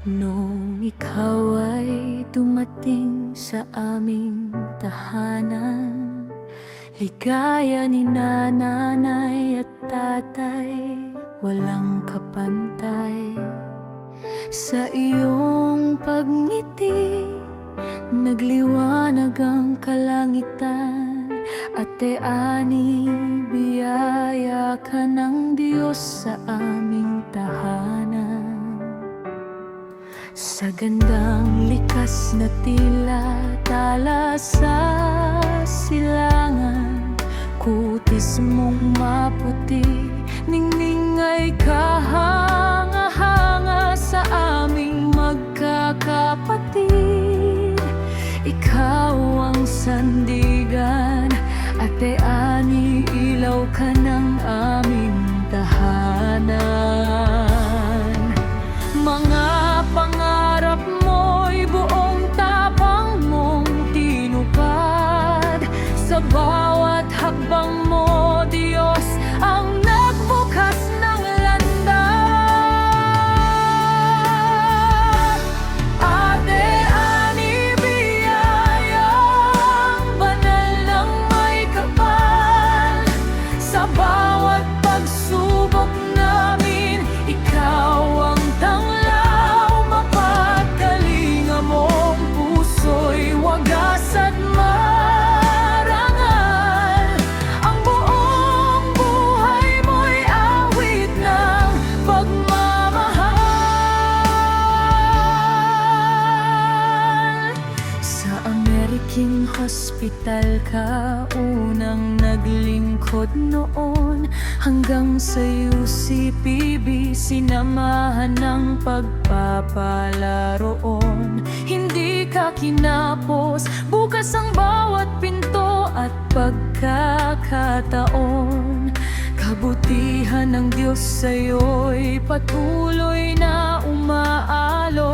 Nung ikaw ay dumating sa aming tahanan, ligaya ni nanay at tatay, walang kapantay. Sa iyong pagngiti, nagliwanag ang kalangitan. Ate Ani, biyaya ka ng Diyos sa aming tahanan. Sa gandang likas na tila, tala sa silangan, kutis mong maputi, ningning ay kahanga-hanga sa aming magkakapatid. Ikaw ang sandigan, Ate Ani, ilaw ka ng aming tahanan. Mga pangarap mo'y buong tapang mong tinupad. Sa bawat hakbang mo, Diyos ang nagbukas ng landas. Ate Ani, biyayang banal ng may kapal. Sa bawat pagsubok namin, ikaw ang tanglaw. Mapagkalinga mong puso'y wagas at marangal. Ang buong buhay mo'y awit ng pagmamahal. Sa American Hospital ka unang naglingkod noon, hanggang sa UCPB sinamahan ng pagpapalaroon. Hindi ka kinapos, bukas ang bawat pinto at pagkakataon. Kabutihan ng Diyos sa'yo'y patuloy na umaalon.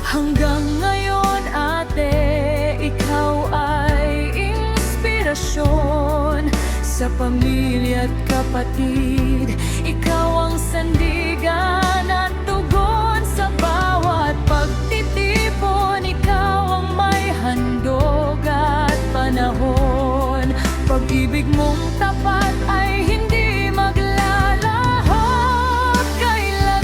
Hanggang ngayon, ate, ikaw ay inspirasyon sa pamilya at kapatid. Ikaw ang sandigan at tugon sa bawat pagtitipon. Ikaw ang may handog at panahon. Pag-ibig mong tapat ay hindi maglalahot kailanman.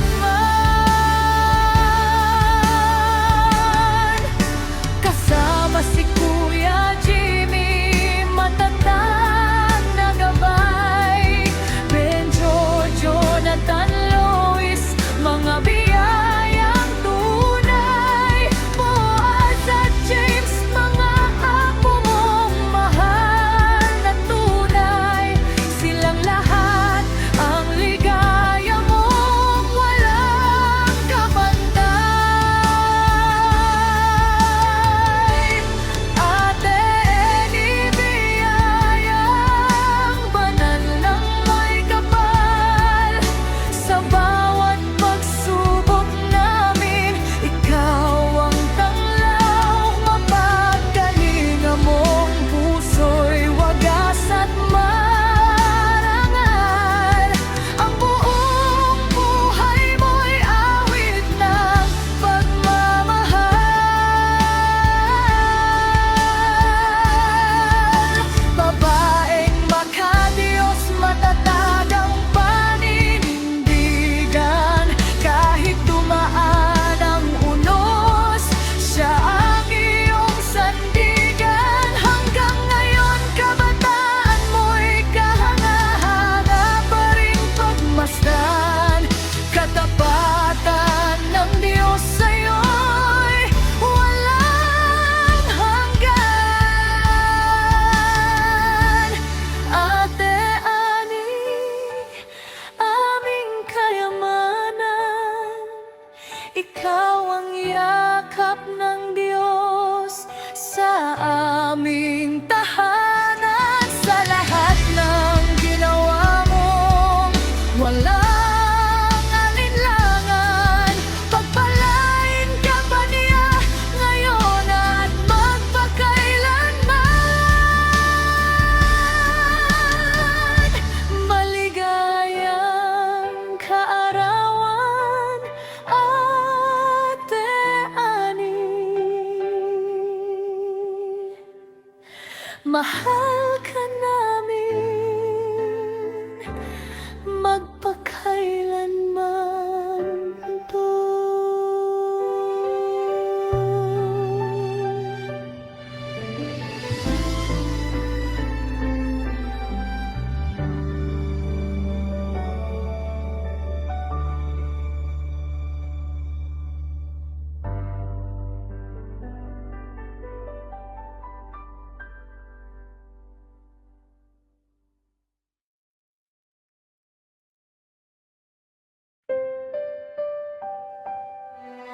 Kasama si Kuya Jimmy, matatag na gabay. Benjo, Jonathan, Lois, mga biyayang tunay. Boaz at James, mga apo mong mahal na tunay. Silang lahat ang ligaya mong walang kapantay. Ate Eni, biyayang banal ng may kapal. Sa bawat pagsubok namin, ikaw ang tanglaw. Mapagkalinga mong puso'y wagas at marangal. Ang buong buhay mo'y awit ng pagmamahal. Babaeng makadiyos, matatag ang paninindigan. Kahit dumaan ang unos, siya ang iyong sandigan. Hanggang ngayon, kabataan mo'y kahanga-hanga pa rin pagmasdan. Katapatan ng Diyos sa'yo'y walang hanggan. Ate Ani, aming kayamanan. Ikaw ang yakap ng Diyos sa aming tahanan. Sa lahat ng ginawa mong walang alinlangan, pagpalain ka pa niya ngayon at magpakailanman. Maligayang kaarawan, mahal